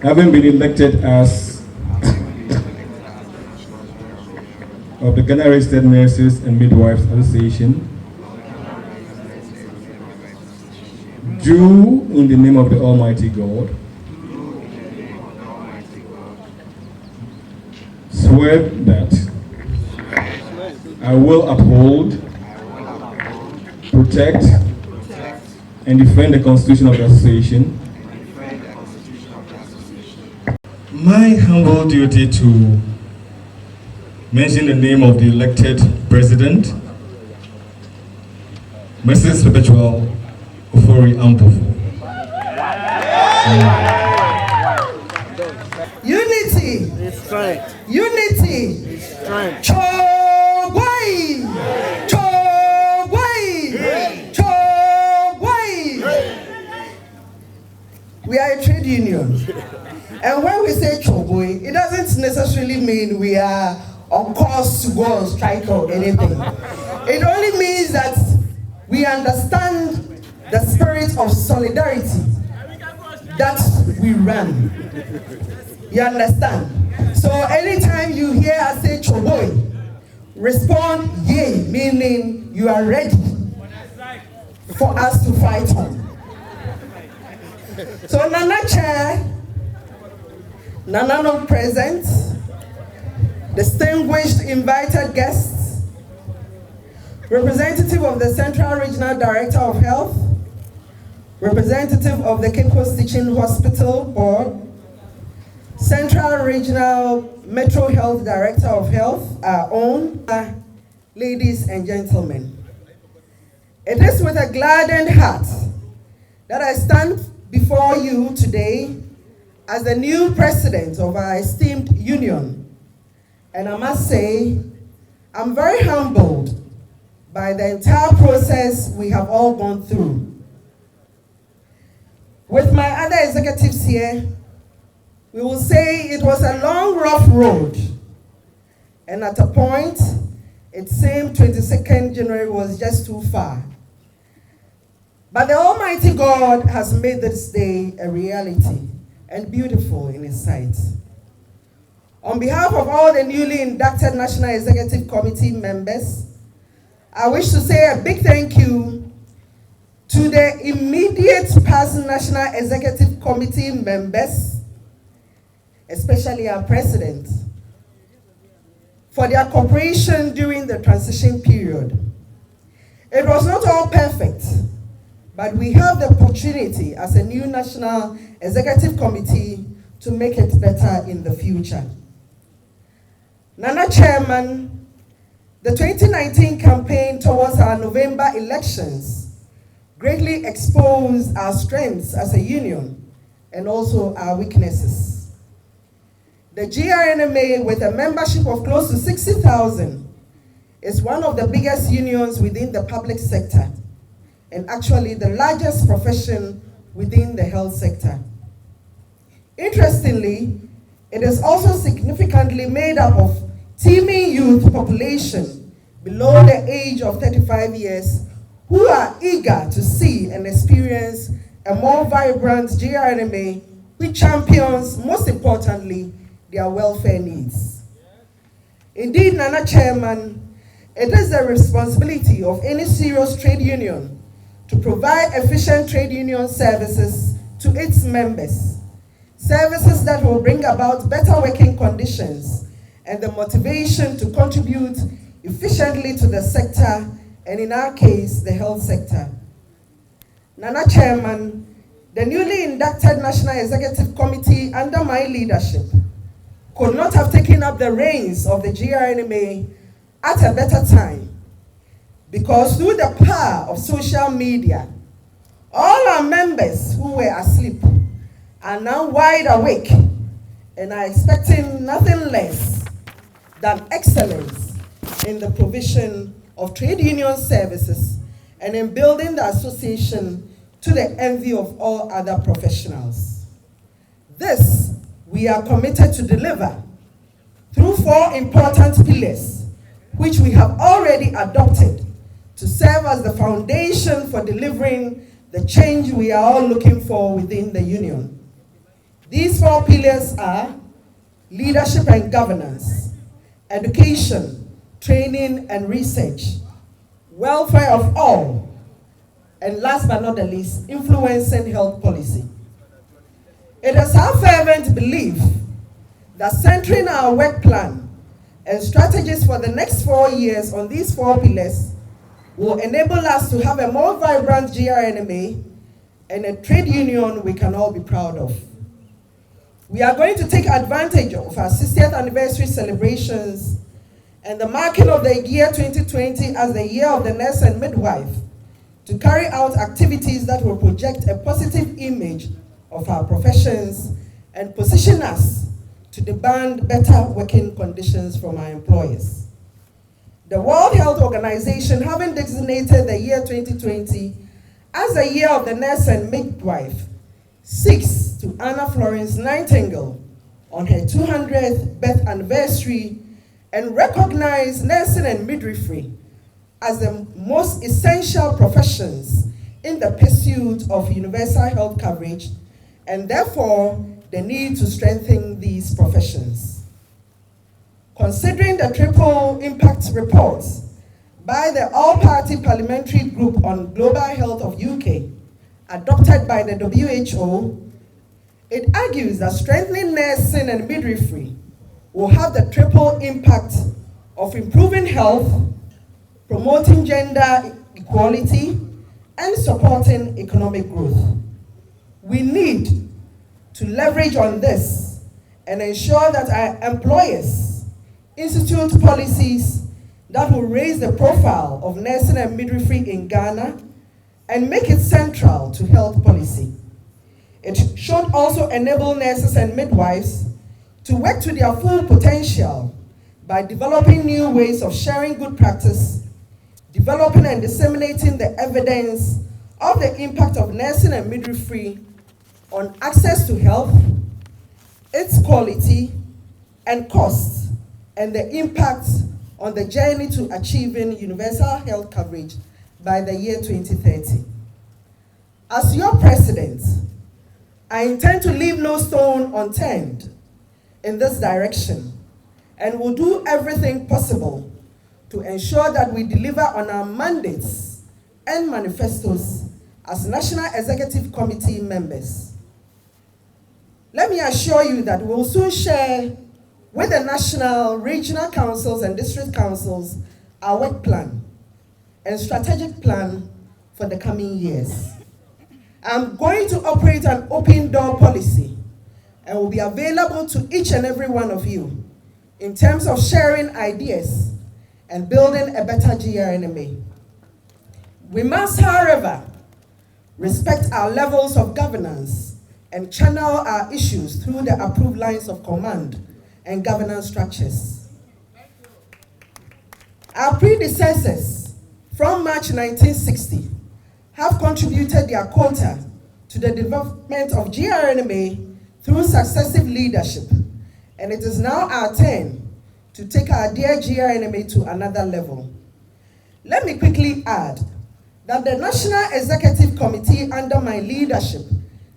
having been elected as of the Ghana Registered Nurses and Midwives Association, do in the name of the Almighty God swear that I will uphold, protect, and defend the Constitution of the Association. My humble duty to mention the name of the elected president, Mrs. Perpetual Ofori Ampofo. Unity. Unity. Chogwai. Chogwai. Chogwai. We are a trade union. And when we say chogwai, it doesn't necessarily mean we are on course to go on strike or anything. It only means that we understand the spirit of solidarity that we run. You understand? So anytime you hear us say choboy, respond yay, meaning you are ready for us to fight on. So Nana Chair, Nana no present, distinguished invited guests, representative of the Central Regional Director of Health, representative of the Cape Coast Teaching Hospital Board, Central Regional Metro Health Director of Health, our own, ladies and gentlemen. It is with a gladdened heart that I stand before you today as the new president of our esteemed union. And I must say, I'm very humbled by the entire process we have all gone through. With my other executives here, we will say it was a long, rough road. And at a point, it seemed 22nd January was just too far. But the Almighty God has made this day a reality and beautiful in His sight. On behalf of all the newly inducted National Executive Committee members, I wish to say a big thank you to the immediate past National Executive Committee members, especially our president, for their cooperation during the transition period. It was not all perfect, but we have the opportunity as a new National Executive Committee to make it better in the future. Nana Chairman, the 2019 campaign towards our November elections greatly exposed our strengths as a union and also our weaknesses. The GRNMA, with a membership of close to 60,000, is one of the biggest unions within the public sector and actually the largest profession within the health sector. Interestingly, it is also significantly made up of teeming youth population below the age of 35 years who are eager to see and experience a more vibrant GRNMA which champions, most importantly, their welfare needs. Indeed, Nana Chairman, it is the responsibility of any serious trade union to provide efficient trade union services to its members, services that will bring about better working conditions and the motivation to contribute efficiently to the sector, and in our case, the health sector. Nana Chairman, the newly inducted National Executive Committee under my leadership could not have taken up the reins of the GRNMA at a better time, because through the power of social media, all our members who were asleep are now wide awake and are expecting nothing less than excellence in the provision of trade union services and in building the association to the envy of all other professionals. This we are committed to deliver through 4 important pillars, which we have already adopted to serve as the foundation for delivering the change we are all looking for within the union. These 4 pillars are leadership and governance, education, training and research, welfare of all, and last but not the least, influencing health policy. It is our fervent belief that centering our work plan and strategies for the next 4 years on these 4 pillars will enable us to have a more vibrant GRNMA and a trade union we can all be proud of. We are going to take advantage of our 60th anniversary celebrations and the marking of the year 2020 as the year of the nurse and midwife to carry out activities that will project a positive image of our professions and position us to demand better working conditions from our employers. The World Health Organization, having designated the year 2020 as the year of the nurse and midwife, seeks to honor Florence Nightingale on her 200th birth anniversary and recognize nursing and midwifery as the most essential professions in the pursuit of universal health coverage, and therefore the need to strengthen these professions. Considering the triple impact report by the All-Party Parliamentary Group on Global Health of UK, adopted by the WHO, it argues that strengthening nursing and midwifery will have the triple impact of improving health, promoting gender equality, and supporting economic growth. We need to leverage on this and ensure that our employers institute policies that will raise the profile of nursing and midwifery in Ghana and make it central to health policy. It should also enable nurses and midwives to work to their full potential by developing new ways of sharing good practice, developing and disseminating the evidence of the impact of nursing and midwifery on access to health, its quality and cost, and the impact on the journey to achieving universal health coverage by the year 2030. As your president, I intend to leave no stone unturned in this direction and will do everything possible to ensure that we deliver on our mandates and manifestos as National Executive Committee members. Let me assure you that we will soon share with the national, regional councils and district councils our work plan and strategic plan for the coming years. I'm going to operate an open door policy and will be available to each and every one of you in terms of sharing ideas and building a better GRNMA. We must, however, respect our levels of governance and channel our issues through the approved lines of command and governance structures. Our predecessors from March 1960 have contributed their quota to the development of GRNMA through successive leadership, and it is now our turn to take our dear GRNMA to another level. Let me quickly add that the National Executive Committee under my leadership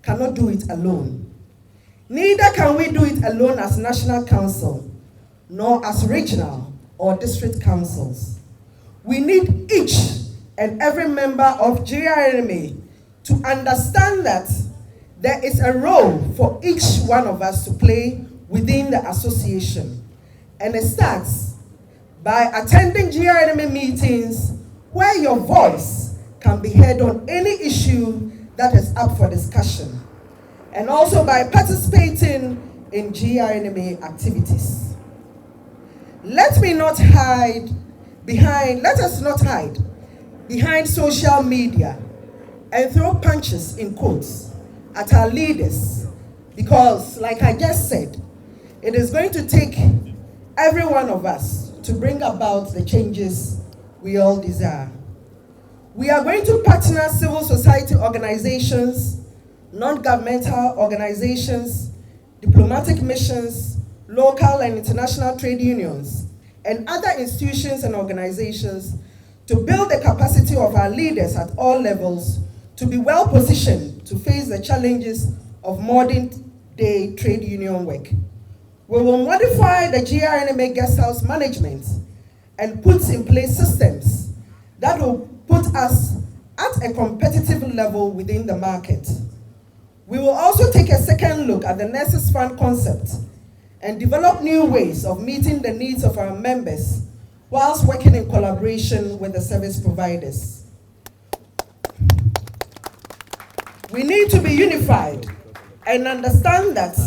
cannot do it alone. Neither can we do it alone as National Council, nor as regional or district councils. We need each and every member of GRNMA to understand that there is a role for each one of us to play within the association. And it starts by attending GRNMA meetings where your voice can be heard on any issue that is up for discussion, and also by participating in GRNMA activities. Let us not hide behind social media and throw punches in quotes at our leaders, because, like I just said, it is going to take every one of us to bring about the changes we all desire. We are going to partner civil society organizations, non-governmental organizations, diplomatic missions, local and international trade unions, and other institutions and organizations to build the capacity of our leaders at all levels to be well positioned to face the challenges of modern day trade union work. We will modify the GRNMA guest house management and put in place systems that will put us at a competitive level within the market. We will also take a second look at the Nurses Fund concept and develop new ways of meeting the needs of our members whilst working in collaboration with the service providers. We need to be unified and understand that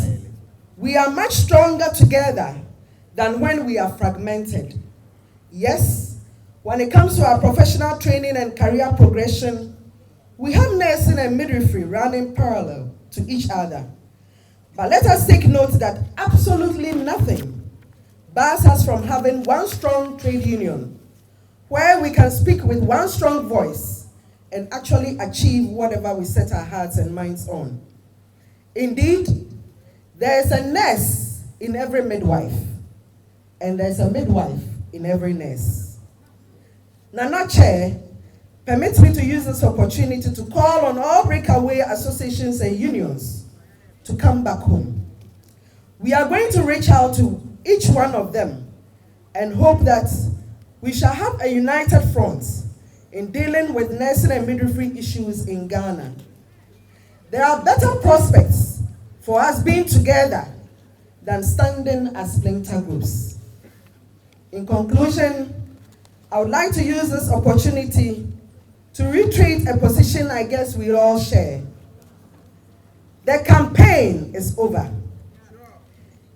we are much stronger together than when we are fragmented. Yes, when it comes to our professional training and career progression, we have nursing and midwifery running parallel to each other. But let us take note that absolutely nothing bars us from having one strong trade union where we can speak with one strong voice and actually achieve whatever we set our hearts and minds on. Indeed, there is a nurse in every midwife, and there is a midwife in every nurse. Nana Chair, permit me to use this opportunity to call on all breakaway associations and unions to come back home. We are going to reach out to each one of them and hope that we shall have a united front in dealing with nursing and midwifery issues in Ghana. There are better prospects for us being together than standing as splinter groups. In conclusion, I would like to use this opportunity to reiterate a position I guess we all share. The campaign is over.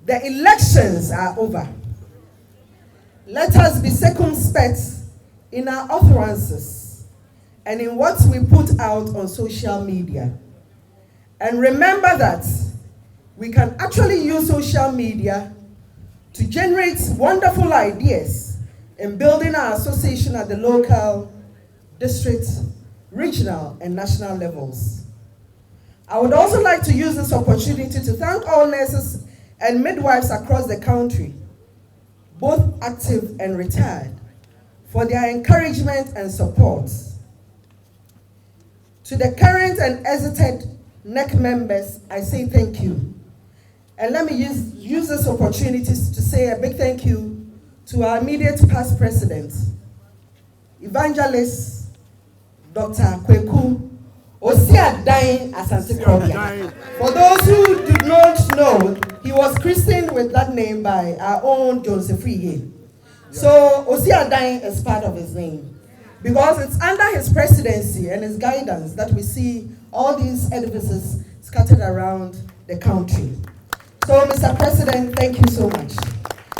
The elections are over. Let us be circumspect in our utterances and in what we put out on social media. And remember that we can actually use social media to generate wonderful ideas in building our association at the local, district, regional, and national levels. I would also like to use this opportunity to thank all nurses and midwives across the country, both active and retired, for their encouragement and support. To the current and exited NEC members, I say thank you. And let me use this opportunity to say a big thank you to our immediate past president, Evangelist Dr. Kweku Osiadain Asante. For those who do not know, he was christened with that name by our own Joseph Friye. So Osiadain is part of his name because it's under his presidency and his guidance that we see all these edifices scattered around the country. So, Mr. President, thank you so much.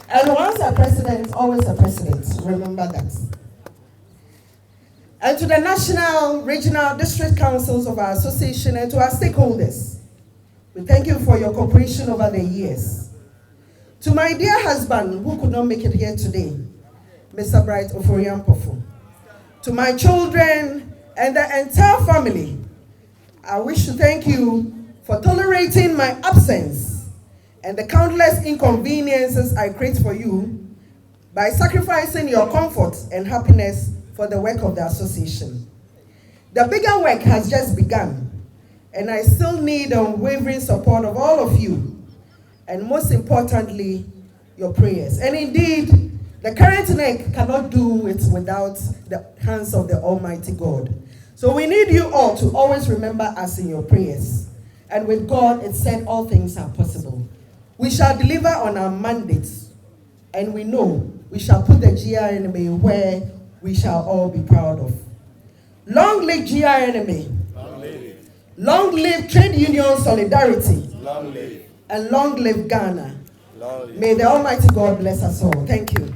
And once a president, always a president. Remember that. And to the national, regional, district councils of our association and to our stakeholders, we thank you for your cooperation over the years. To my dear husband, who could not make it here today, Mr. Bright Oforiampofo. To my children and the entire family, I wish to thank you for tolerating my absence and the countless inconveniences I create for you by sacrificing your comfort and happiness for the work of the association. The bigger work has just begun, and I still need unwavering support of all of you, and most importantly, your prayers. And indeed, the current NEC cannot do it without the hands of the Almighty God. So we need you all to always remember us in your prayers. And with God, it said all things are possible. We shall deliver on our mandates, and we know we shall put the GRNMA where we shall all be proud of. Long live GRNMA. Long live. Long live trade union solidarity. Long live. And long live Ghana. Long live. May the Almighty God bless us all. Thank you.